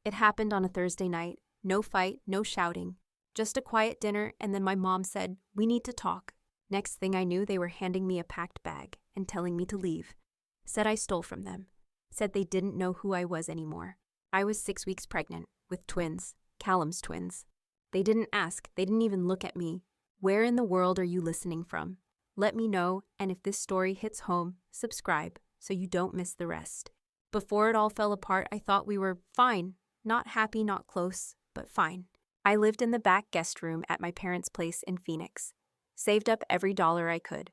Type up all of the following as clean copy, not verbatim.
It happened on a Thursday night. No fight, no shouting. Just a quiet dinner, and then my mom said, "We need to talk." Next thing I knew, they were handing me a packed bag and telling me to leave. Said I stole from them. Said they didn't know who I was anymore. I was 6 weeks pregnant, with twins, Callum's twins. They didn't ask, they didn't even look at me. Where in the world are you listening from? Let me know, and if this story hits home, subscribe so you don't miss the rest. Before it all fell apart, I thought we were fine. Not happy, not close, but fine. I lived in the back guest room at my parents' place in Phoenix. Saved up every dollar I could.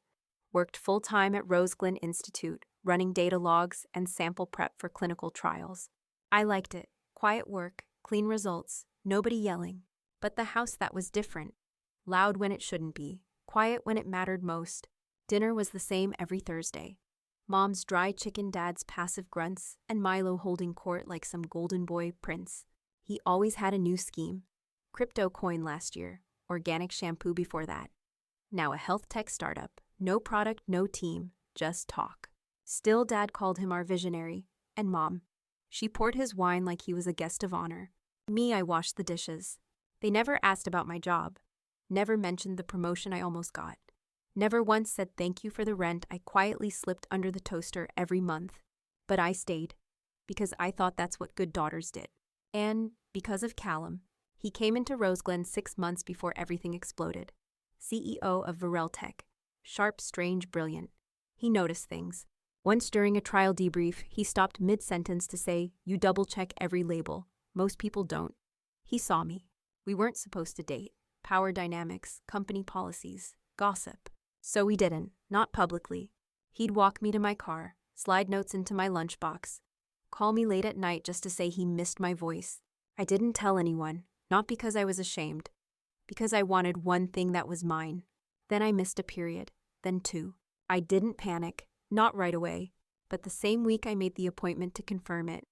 Worked full-time at Rose Glen Institute, running data logs and sample prep for clinical trials. I liked it. Quiet work, clean results, nobody yelling. But the house, that was different. Loud when it shouldn't be, quiet when it mattered most. Dinner was the same every Thursday. Mom's dry chicken, Dad's passive grunts, and Milo holding court like some golden boy prince. He always had a new scheme. Crypto coin last year, organic shampoo before that. Now a health tech startup. No product, no team, just talk. Still, Dad called him our visionary, and Mom. She poured his wine like he was a guest of honor. Me, I washed the dishes. They never asked about my job. Never mentioned the promotion I almost got. Never once said thank you for the rent I quietly slipped under the toaster every month. But I stayed, because I thought that's what good daughters did. And because of Callum. He came into Rose Glen 6 months before everything exploded. CEO of biotech. Sharp, strange, brilliant. He noticed things. Once during a trial debrief, he stopped mid-sentence to say, "You double-check every label. Most people don't." He saw me. We weren't supposed to date. Power dynamics, company policies, gossip. So we didn't, not publicly. He'd walk me to my car, slide notes into my lunchbox, call me late at night just to say he missed my voice. I didn't tell anyone, not because I was ashamed, because I wanted one thing that was mine. Then I missed a period, then 2. I didn't panic, not right away, but the same week I made the appointment to confirm it.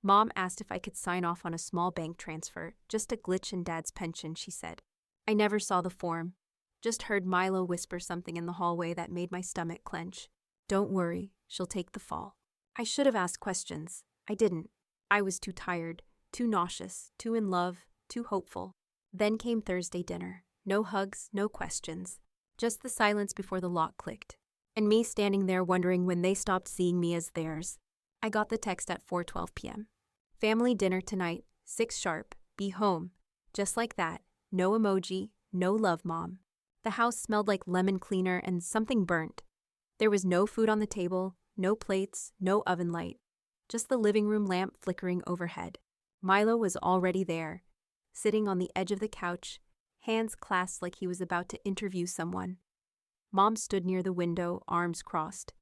Mom asked if I could sign off on a small bank transfer, just a glitch in Dad's pension, she said. I never saw the form, just heard Milo whisper something in the hallway that made my stomach clench. Don't worry, she'll take the fall. I should have asked questions. I didn't. I was too tired, too nauseous, too in love, too hopeful. Then came Thursday dinner. No hugs, no questions. Just the silence before the lock clicked. And me standing there wondering when they stopped seeing me as theirs. I got the text at 4:12 p.m. Family dinner tonight, 6 sharp, be home. Just like that. No emoji, no love, Mom. The house smelled like lemon cleaner and something burnt. There was no food on the table, no plates, no oven light. Just the living room lamp flickering overhead. Milo was already there, sitting on the edge of the couch, hands clasped like he was about to interview someone. Mom stood near the window, arms crossed.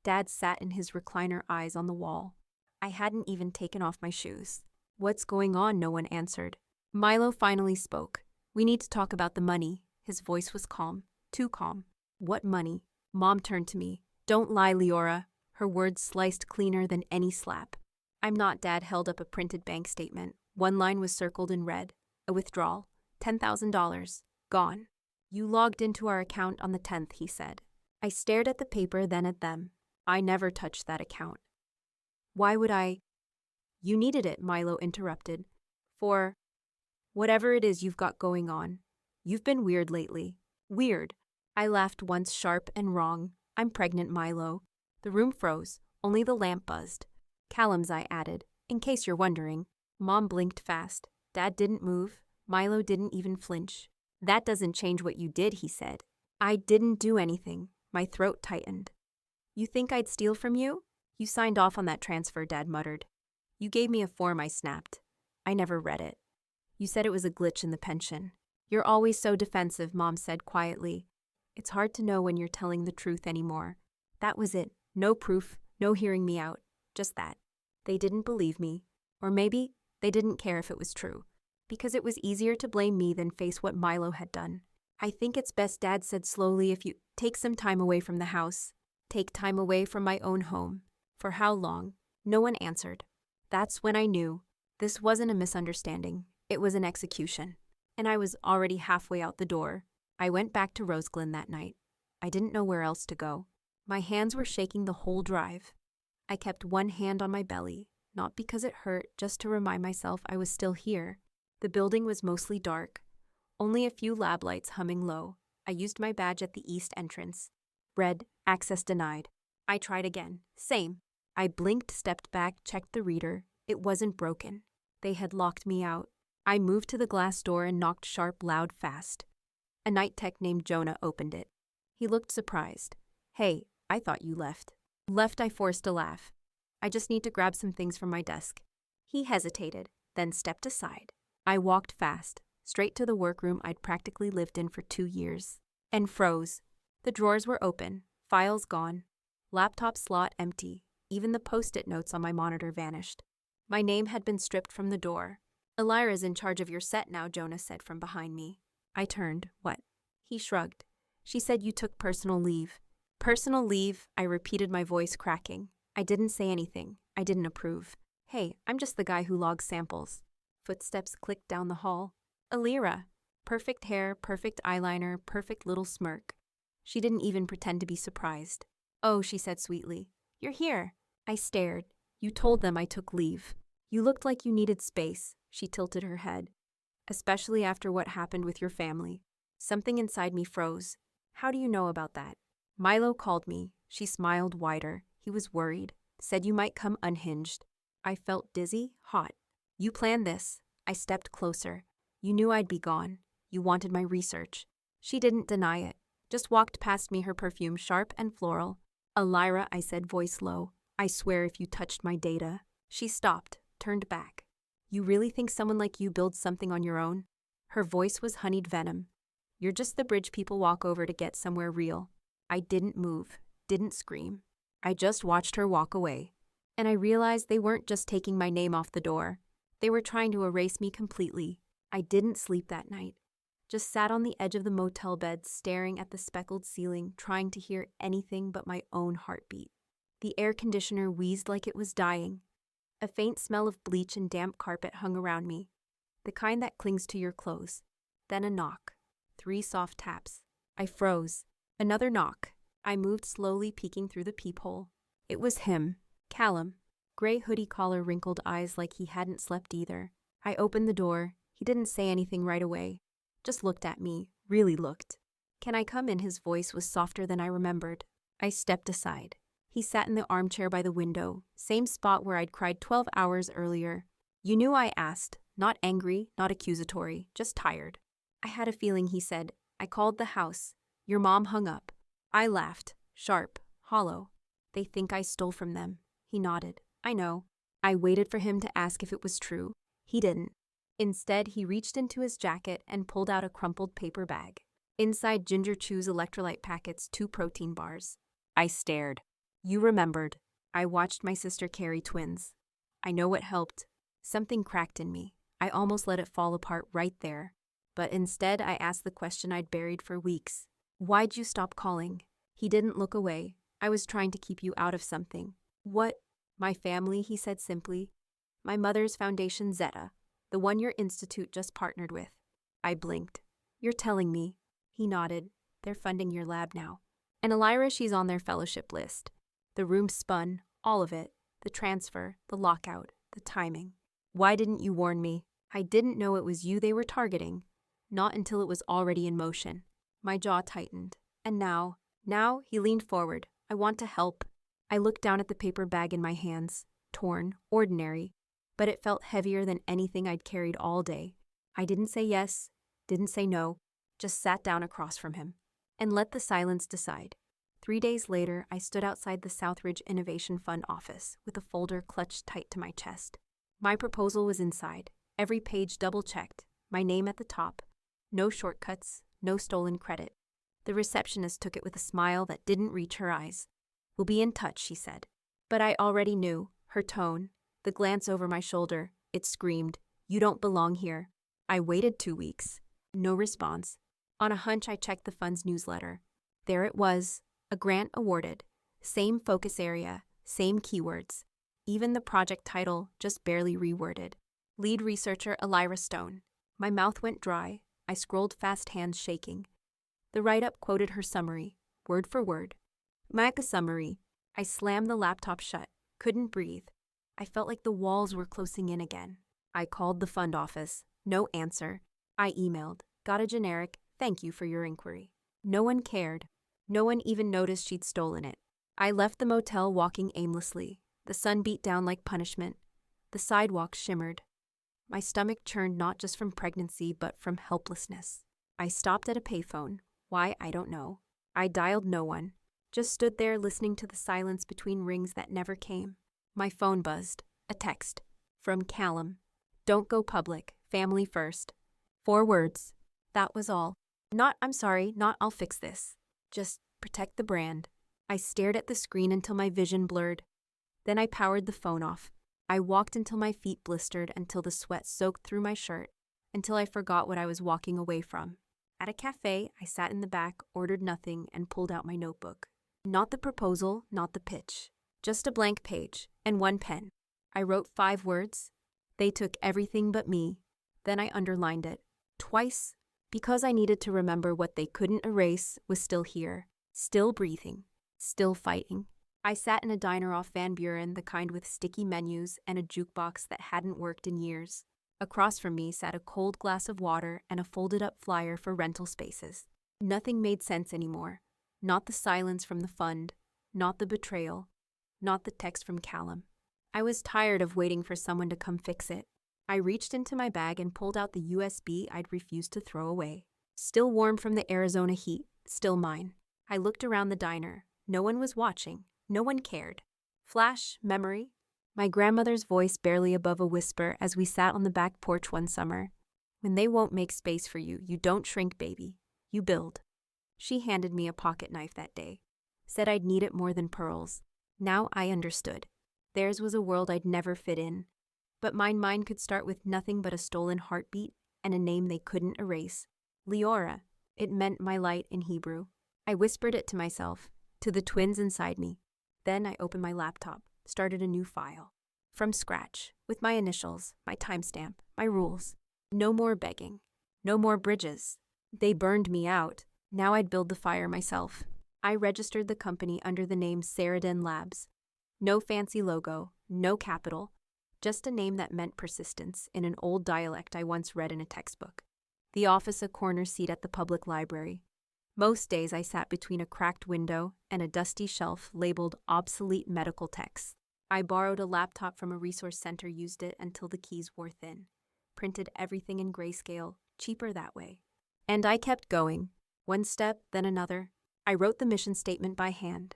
Dad sat in his recliner, eyes on the wall. I hadn't even taken off my shoes. What's going on? No one answered. Milo finally spoke. We need to talk about the money. His voice was calm, too calm. What money? Mom turned to me. Don't lie, Liora. Her words sliced cleaner than any slap. I'm not. Dad held up a printed bank statement. One line was circled in red. A withdrawal. $10,000. Gone. You logged into our account on the 10th, he said. I stared at the paper, then at them. I never touched that account. Why would I? You needed it, Milo interrupted. For whatever it is you've got going on. You've been weird lately. Weird. I laughed once, sharp and wrong. I'm pregnant, Milo. The room froze. Only the lamp buzzed. Callum's, I added, in case you're wondering. Mom blinked fast. Dad didn't move. Milo didn't even flinch. That doesn't change what you did, he said. I didn't do anything. My throat tightened. You think I'd steal from you? You signed off on that transfer, Dad muttered. You gave me a form, I snapped. I never read it. You said it was a glitch in the pension. You're always so defensive, Mom said quietly. It's hard to know when you're telling the truth anymore. That was it. No proof, no hearing me out. Just that. They didn't believe me. Or maybe they didn't care if it was true. Because it was easier to blame me than face what Milo had done. I think it's best, Dad said slowly, if you take some time away from the house. Take time away from my own home. For how long? No one answered. That's when I knew. This wasn't a misunderstanding. It was an execution. And I was already halfway out the door. I went back to Rose Glen that night. I didn't know where else to go. My hands were shaking the whole drive. I kept one hand on my belly, not because it hurt, just to remind myself I was still here. The building was mostly dark, only a few lab lights humming low. I used my badge at the east entrance. Read, access denied. I tried again. Same. I blinked, stepped back, checked the reader. It wasn't broken. They had locked me out. I moved to the glass door and knocked sharp, loud, fast. A night tech named Jonah opened it. He looked surprised. Hey, I thought you left. Left, I forced a laugh. I just need to grab some things from my desk. He hesitated, then stepped aside. I walked fast, straight to the workroom I'd practically lived in for 2 years, and froze. The drawers were open, files gone, laptop slot empty, even the post-it notes on my monitor vanished. My name had been stripped from the door. Elira's in charge of your set now, Jonah said from behind me. I turned. What? He shrugged. She said you took personal leave. Personal leave, I repeated, my voice cracking. I didn't say anything. I didn't approve. Hey, I'm just the guy who logs samples. Footsteps clicked down the hall. Elira. Perfect hair, perfect eyeliner, perfect little smirk. She didn't even pretend to be surprised. Oh, she said sweetly. You're here. I stared. You told them I took leave. You looked like you needed space. She tilted her head. Especially after what happened with your family. Something inside me froze. How do you know about that? Milo called me. She smiled wider. He was worried. Said you might come unhinged. I felt dizzy, hot. You planned this. I stepped closer. You knew I'd be gone. You wanted my research. She didn't deny it. Just walked past me, her perfume sharp and floral. Elira, I said, voice low. I swear if you touched my data. She stopped, turned back. You really think someone like you builds something on your own? Her voice was honeyed venom. You're just the bridge people walk over to get somewhere real. I didn't move, didn't scream. I just watched her walk away. And I realized they weren't just taking my name off the door. They were trying to erase me completely. I didn't sleep that night. Just sat on the edge of the motel bed, staring at the speckled ceiling, trying to hear anything but my own heartbeat. The air conditioner wheezed like it was dying. A faint smell of bleach and damp carpet hung around me, the kind that clings to your clothes. Then a knock. 3 soft taps. I froze. Another knock. I moved slowly, peeking through the peephole. It was him, Callum. Gray hoodie collar, wrinkled eyes like he hadn't slept either. I opened the door. He didn't say anything right away. Just looked at me, really looked. Can I come in? His voice was softer than I remembered. I stepped aside. He sat in the armchair by the window, same spot where I'd cried 12 hours earlier. You knew, I asked, not angry, not accusatory, just tired. I had a feeling, he said. I called the house. Your mom hung up. I laughed, sharp, hollow. They think I stole from them. He nodded. I know. I waited for him to ask if it was true. He didn't. Instead, he reached into his jacket and pulled out a crumpled paper bag. Inside, Ginger Chew's electrolyte packets, 2 protein bars. I stared. You remembered. I watched my sister carry twins. I know what helped. Something cracked in me. I almost let it fall apart right there. But instead, I asked the question I'd buried for weeks. Why'd you stop calling? He didn't look away. I was trying to keep you out of something. What? My family, he said simply. My mother's foundation, Zeta. The one your institute just partnered with. I blinked. You're telling me? He nodded. They're funding your lab now. And Elira, she's on their fellowship list. The room spun, all of it. The transfer, the lockout, the timing. Why didn't you warn me? I didn't know it was you they were targeting. Not until it was already in motion. My jaw tightened. And now, he leaned forward. I want to help. I looked down at the paper bag in my hands. Torn, ordinary. But it felt heavier than anything I'd carried all day. I didn't say yes, didn't say no, just sat down across from him and let the silence decide. 3 days later, I stood outside the Southridge Innovation Fund office with a folder clutched tight to my chest. My proposal was inside, every page double-checked, my name at the top. No shortcuts, no stolen credit. The receptionist took it with a smile that didn't reach her eyes. We'll be in touch, she said. But I already knew, her tone, the glance over my shoulder, it screamed, you don't belong here. I waited 2 weeks. No response. On a hunch, I checked the fund's newsletter. There it was, a grant awarded. Same focus area, same keywords. Even the project title, just barely reworded. Lead researcher Elira Stone. My mouth went dry. I scrolled fast, hands shaking. The write-up quoted her summary, word for word. Like a summary. I slammed the laptop shut. Couldn't breathe. I felt like the walls were closing in again. I called the fund office. No answer. I emailed. Got a generic, "Thank you for your inquiry." No one cared. No one even noticed she'd stolen it. I left the motel walking aimlessly. The sun beat down like punishment. The sidewalk shimmered. My stomach churned not just from pregnancy, but from helplessness. I stopped at a payphone. Why, I don't know. I dialed no one. Just stood there listening to the silence between rings that never came. My phone buzzed. A text. From Callum. "Don't go public. Family first." 4 words. That was all. Not "I'm sorry," not "I'll fix this." Just protect the brand. I stared at the screen until my vision blurred. Then I powered the phone off. I walked until my feet blistered, until the sweat soaked through my shirt, until I forgot what I was walking away from. At a cafe, I sat in the back, ordered nothing, and pulled out my notebook. Not the proposal, not the pitch. Just a blank page and 1 pen. I wrote 5 words. They took everything but me. Then I underlined it. Twice. Because I needed to remember what they couldn't erase was still here. Still breathing. Still fighting. I sat in a diner off Van Buren, the kind with sticky menus and a jukebox that hadn't worked in years. Across from me sat a cold glass of water and a folded-up flyer for rental spaces. Nothing made sense anymore. Not the silence from the fund. Not the betrayal. Not the text from Callum. I was tired of waiting for someone to come fix it. I reached into my bag and pulled out the USB I'd refused to throw away. Still warm from the Arizona heat. Still mine. I looked around the diner. No one was watching. No one cared. Flash, memory. My grandmother's voice barely above a whisper as we sat on the back porch one summer. "When they won't make space for you, you don't shrink, baby. You build." She handed me a pocket knife that day. Said I'd need it more than pearls. Now I understood. Theirs was a world I'd never fit in. But mine could start with nothing but a stolen heartbeat and a name they couldn't erase. Liora. It meant my light in Hebrew. I whispered it to myself, to the twins inside me. Then I opened my laptop, started a new file. From scratch, with my initials, my timestamp, my rules. No more begging. No more bridges. They burned me out. Now I'd build the fire myself. I registered the company under the name Saraden Labs. No fancy logo, no capital, just a name that meant persistence in an old dialect I once read in a textbook. The office a corner seat at the public library. Most days I sat between a cracked window and a dusty shelf labeled obsolete medical texts. I borrowed a laptop from a resource center, used it until the keys wore thin. Printed everything in grayscale, cheaper that way. And I kept going, one step, then another. I wrote the mission statement by hand.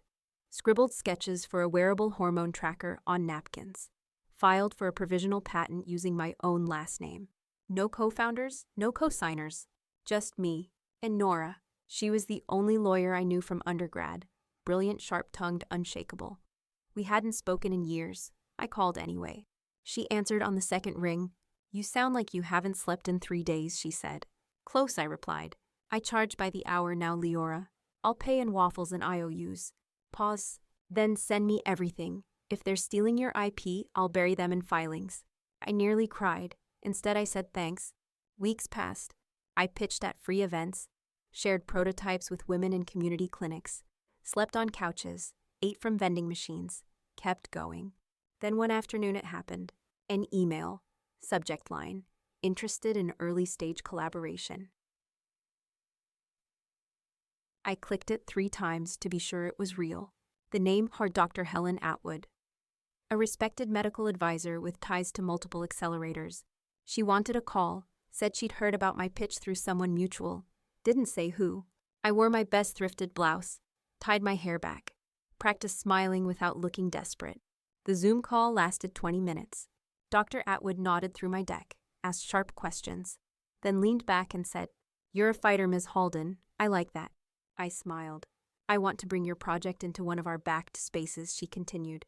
Scribbled sketches for a wearable hormone tracker on napkins. Filed for a provisional patent using my own last name. No co-founders, no co-signers. Just me and Nora. She was the only lawyer I knew from undergrad. Brilliant, sharp-tongued, unshakable. We hadn't spoken in years. I called anyway. She answered on the second ring. "You sound like you haven't slept in 3 days," she said. "Close," I replied. "I charge by the hour now, Liora. I'll pay in waffles and IOUs. Pause. Then send me everything. If they're stealing your IP, I'll bury them in filings." I nearly cried. Instead, I said thanks. Weeks passed. I pitched at free events, shared prototypes with women in community clinics, slept on couches, ate from vending machines, kept going. Then one afternoon it happened. An email. Subject line. Interested in early-stage collaboration. I clicked it 3 times to be sure it was real. The name hard Dr. Helen Atwood. A respected medical advisor with ties to multiple accelerators. She wanted a call, said she'd heard about my pitch through someone mutual. Didn't say who. I wore my best thrifted blouse, tied my hair back, practiced smiling without looking desperate. The Zoom call lasted 20 minutes. Dr. Atwood nodded through my deck, asked sharp questions, then leaned back and said, "You're a fighter, Ms. Halden. I like that." I smiled. "I want to bring your project into one of our backed spaces," she continued.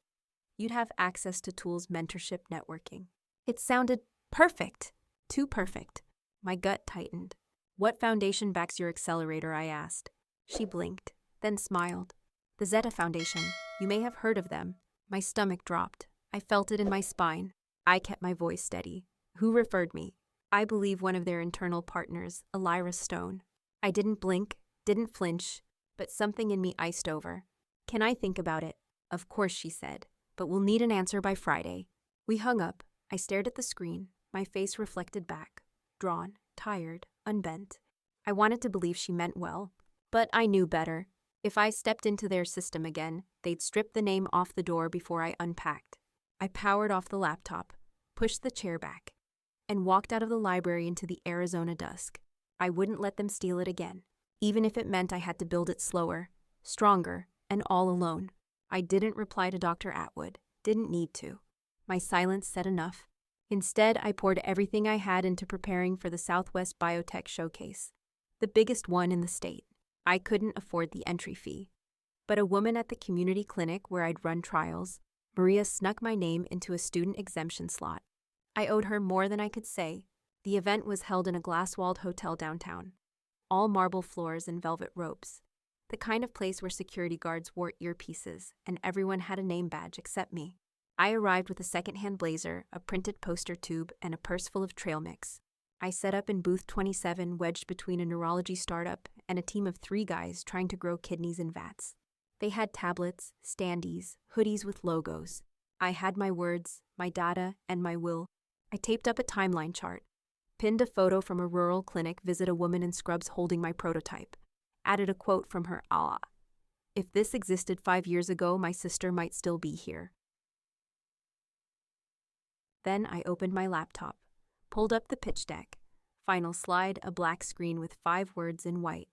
"You'd have access to tools, mentorship, networking." It sounded perfect. Too perfect. My gut tightened. "What foundation backs your accelerator?" I asked. She blinked, then smiled. "The Zeta Foundation. You may have heard of them." My stomach dropped. I felt it in my spine. I kept my voice steady. "Who referred me?" "I believe one of their internal partners, Elira Stone." I didn't blink, didn't flinch, but something in me iced over. "Can I think about it?" "Of course," she said, "but we'll need an answer by Friday." We hung up. I stared at the screen, my face reflected back, drawn, tired, unbent. I wanted to believe she meant well, but I knew better. If I stepped into their system again, they'd strip the name off the door before I unpacked. I powered off the laptop, pushed the chair back, and walked out of the library into the Arizona dusk. I wouldn't let them steal it again, even if it meant I had to build it slower, stronger, and all alone. I didn't reply to Dr. Atwood, didn't need to. My silence said enough. Instead, I poured everything I had into preparing for the Southwest Biotech Showcase, the biggest one in the state. I couldn't afford the entry fee. But a woman at the community clinic where I'd run trials, Maria, snuck my name into a student exemption slot. I owed her more than I could say. The event was held in a glass-walled hotel downtown. All marble floors and velvet ropes. The kind of place where security guards wore earpieces and everyone had a name badge except me. I arrived with a second-hand blazer, a printed poster tube, and a purse full of trail mix. I set up in booth 27, wedged between a neurology startup and a team of 3 guys trying to grow kidneys in vats. They had tablets, standees, hoodies with logos. I had my words, my data, and my will. I taped up a timeline chart, pinned a photo from a rural clinic, visit a woman in scrubs holding my prototype, added a quote from her Allah. If this existed 5 years ago, my sister might still be here. Then I opened my laptop, pulled up the pitch deck. Final slide, a black screen with 5 words in white.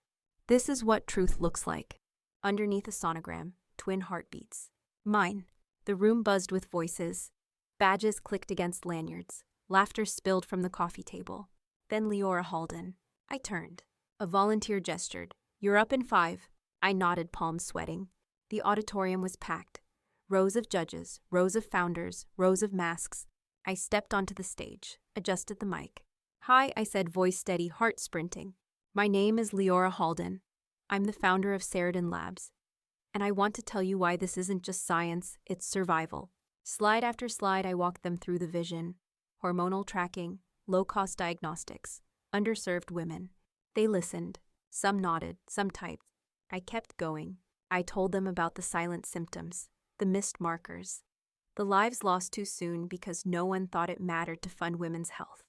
This is what truth looks like. Underneath a sonogram, twin heartbeats. Mine. The room buzzed with voices. Badges clicked against lanyards. Laughter spilled from the coffee table. Then Liora Halden. I turned. A volunteer gestured. You're up in 5. I nodded, palms sweating. The auditorium was packed. Rows of judges, rows of founders, rows of masks. I stepped onto the stage, adjusted the mic. Hi, I said, voice steady, heart sprinting. My name is Liora Halden. I'm the founder of Ceridan Labs. And I want to tell you why this isn't just science, it's survival. Slide after slide, I walked them through the vision. Hormonal tracking, low-cost diagnostics, underserved women. They listened. Some nodded, some typed. I kept going. I told them about the silent symptoms, the missed markers, the lives lost too soon because no one thought it mattered to fund women's health.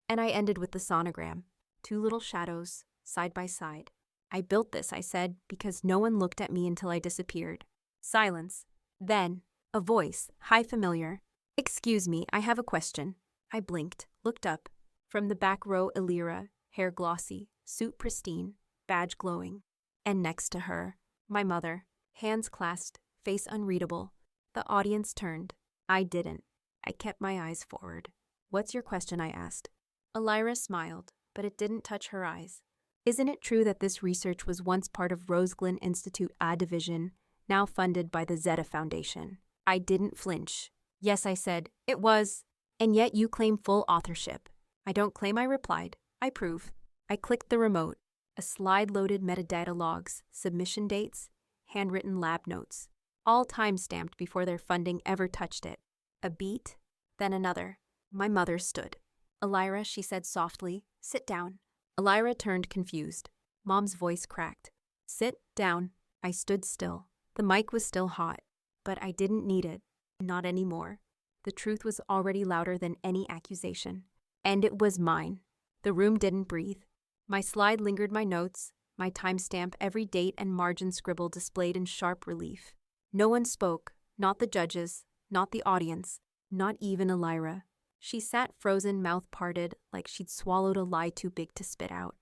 And I ended with the sonogram. 2 little shadows, side by side. I built this, I said, because no one looked at me until I disappeared. Silence. Then, a voice, high familiar. Excuse me, I have a question. I blinked, looked up. From the back row, Elira, hair glossy, suit pristine, badge glowing. And next to her, my mother, hands clasped, face unreadable. The audience turned. I didn't. I kept my eyes forward. What's your question, I asked. Elira smiled, but it didn't touch her eyes. Isn't it true that this research was once part of Roseglen Institute A division, now funded by the Zeta Foundation? I didn't flinch. Yes, I said, it was. And yet you claim full authorship. I don't claim, I replied. I prove. I clicked the remote. A slide loaded metadata logs, submission dates, handwritten lab notes, all time-stamped before their funding ever touched it. A beat, then another. My mother stood. Elira, she said softly, sit down. Elira turned confused. Mom's voice cracked. Sit down. I stood still. The mic was still hot, but I didn't need it. Not anymore. The truth was already louder than any accusation. And it was mine. The room didn't breathe. My slide lingered, my notes, my timestamp, every date and margin scribble displayed in sharp relief. No one spoke, not the judges, not the audience, not even Elira. She sat frozen, mouth parted, like she'd swallowed a lie too big to spit out.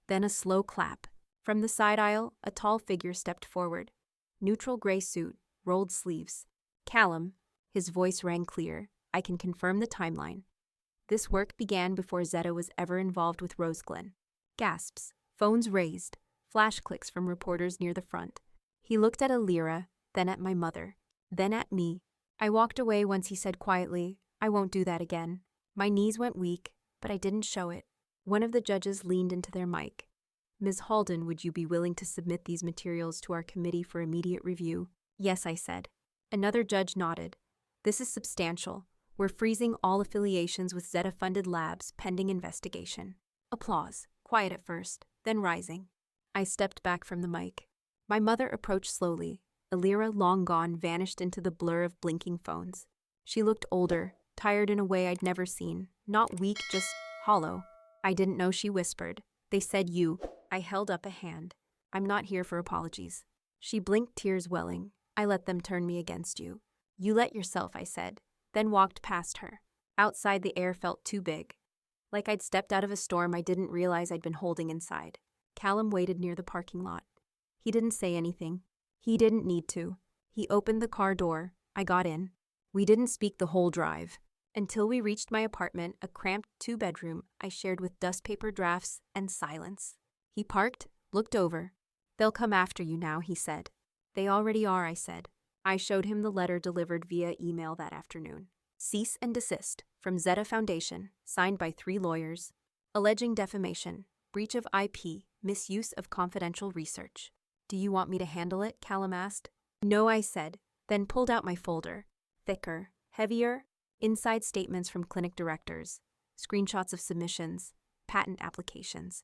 Then a slow clap. From the side aisle, a tall figure stepped forward. Neutral gray suit, rolled sleeves. Callum. His voice rang clear. I can confirm the timeline. This work began before Zeta was ever involved with Roseglen. Gasps. Phones raised. Flash clicks from reporters near the front. He looked at Elira, then at my mother, then at me. I walked away once he said quietly, I won't do that again. My knees went weak, but I didn't show it. One of the judges leaned into their mic. Ms. Halden, would you be willing to submit these materials to our committee for immediate review? Yes, I said. Another judge nodded. This is substantial. We're freezing all affiliations with Zeta-funded labs pending investigation. Applause. Quiet at first, then rising. I stepped back from the mic. My mother approached slowly. Elira, long gone, vanished into the blur of blinking phones. She looked older, tired in a way I'd never seen. Not weak, just hollow. I didn't know, she whispered. They said you. I held up a hand. I'm not here for apologies. She blinked, tears welling. I let them turn me against you. You let yourself, I said, then walked past her. Outside, the air felt too big. Like I'd stepped out of a storm I didn't realize I'd been holding inside. Callum waited near the parking lot. He didn't say anything. He didn't need to. He opened the car door. I got in. We didn't speak the whole drive. Until we reached my apartment, a cramped 2-bedroom I shared with dust paper drafts and silence. He parked, looked over. They'll come after you now, he said. They already are, I said. I showed him the letter delivered via email that afternoon. Cease and desist from Zeta Foundation, signed by 3 lawyers, alleging defamation, breach of IP, misuse of confidential research. Do you want me to handle it? Callum asked. No, I said, then pulled out my folder. Thicker, heavier, inside statements from clinic directors, screenshots of submissions, patent applications,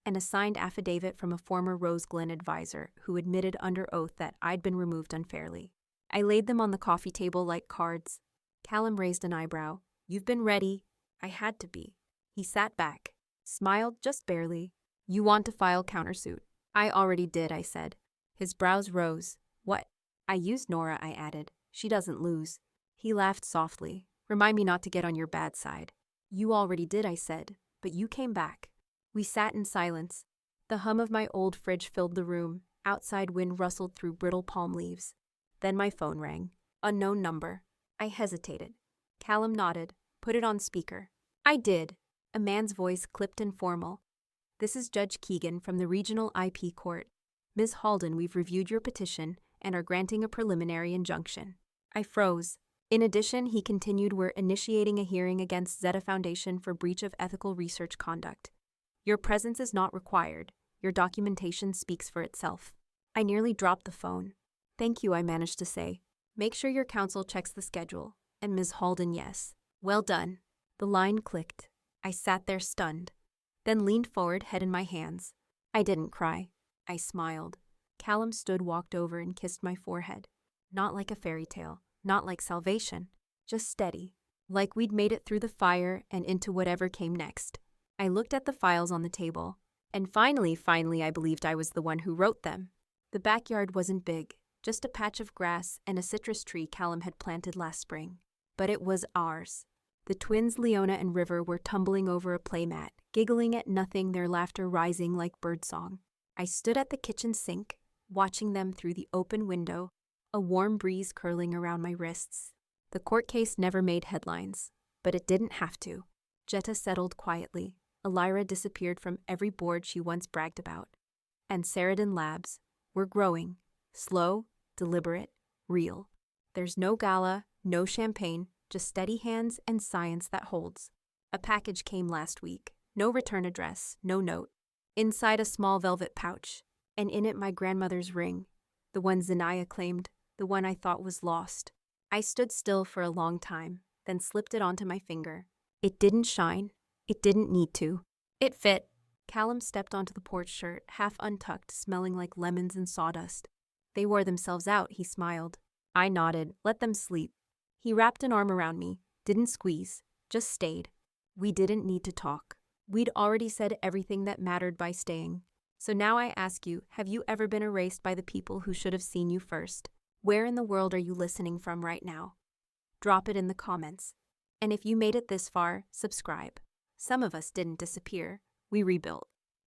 and a signed affidavit from a former Rose Glen advisor who admitted under oath that I'd been removed unfairly. I laid them on the coffee table like cards. Callum raised an eyebrow. You've been ready. I had to be. He sat back, smiled just barely. You want to file countersuit? I already did, I said. His brows rose. What? I used Nora, I added. She doesn't lose. He laughed softly. Remind me not to get on your bad side. You already did, I said, but you came back. We sat in silence. The hum of my old fridge filled the room. Outside wind rustled through brittle palm leaves. Then my phone rang. Unknown number. I hesitated. Callum nodded. Put it on speaker. I did. A man's voice clipped and formal. This is Judge Keegan from the Regional IP Court. Ms. Halden, we've reviewed your petition and are granting a preliminary injunction. I froze. In addition, he continued, we're initiating a hearing against Zeta Foundation for breach of ethical research conduct. Your presence is not required. Your documentation speaks for itself. I nearly dropped the phone. Thank you, I managed to say. Make sure your counsel checks the schedule. And Ms. Halden, yes. Well done. The line clicked. I sat there stunned, then leaned forward, head in my hands. I didn't cry. I smiled. Callum stood, walked over, and kissed my forehead. Not like a fairy tale, not like salvation, just steady, like we'd made it through the fire and into whatever came next. I looked at the files on the table, and finally, I believed I was the one who wrote them. The backyard wasn't big, just a patch of grass and a citrus tree Callum had planted last spring. But it was ours. The twins Leona and River were tumbling over a playmat, giggling at nothing, their laughter rising like birdsong. I stood at the kitchen sink, watching them through the open window, a warm breeze curling around my wrists. The court case never made headlines, but it didn't have to. Jetta settled quietly. Elira disappeared from every board she once bragged about. And Saradin Labs were growing, slow, deliberate, real. There's no gala, no champagne, just steady hands and science that holds. A package came last week. No return address, no note. Inside a small velvet pouch, and in it my grandmother's ring, the one Zanaya claimed, the one I thought was lost. I stood still for a long time, then slipped it onto my finger. It didn't shine. It didn't need to. It fit. Callum stepped onto the porch shirt, half untucked, smelling like lemons and sawdust. They wore themselves out, he smiled. I nodded, let them sleep. He wrapped an arm around me, didn't squeeze, just stayed. We didn't need to talk. We'd already said everything that mattered by staying. So now I ask you, have you ever been erased by the people who should have seen you first? Where in the world are you listening from right now? Drop it in the comments. And if you made it this far, subscribe. Some of us didn't disappear. We rebuilt.